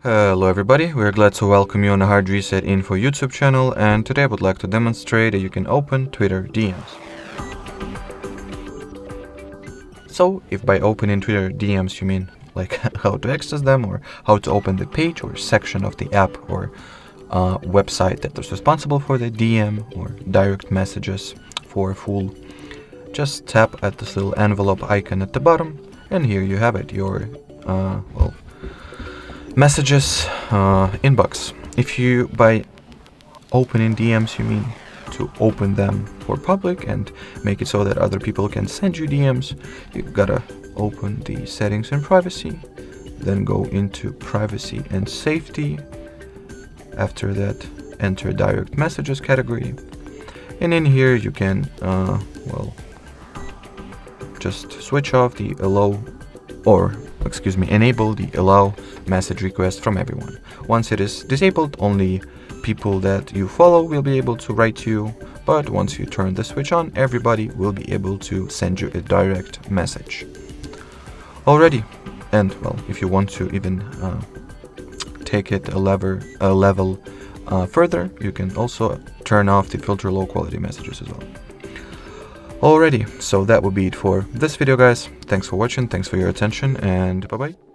Hello everybody, we're glad to welcome you on the HardReset.Info YouTube channel, and today I would like to demonstrate that you can open Twitter DMs. So, if by opening Twitter DMs you mean like how to access them, or how to open the page or section of the app or website that is responsible for the DM or direct messages for full, just tap at this little envelope icon at the bottom, and here you have it, your messages inbox. If you by opening DMs you mean to open them for public and make it so that other people can send you DMs, you gotta open the settings and privacy, then go into privacy and safety. After that, enter direct messages category, and in here you can just switch off the enable the allow message request from everyone. Once it is disabled, only people that you follow will be able to write to you, but once you turn the switch on, everybody will be able to send you a direct message. Already, and well, if you want to even take it a level further, you can also turn off the filter low quality messages as well. Alrighty, so that would be it for this video, guys. Thanks for watching, thanks for your attention, and bye bye.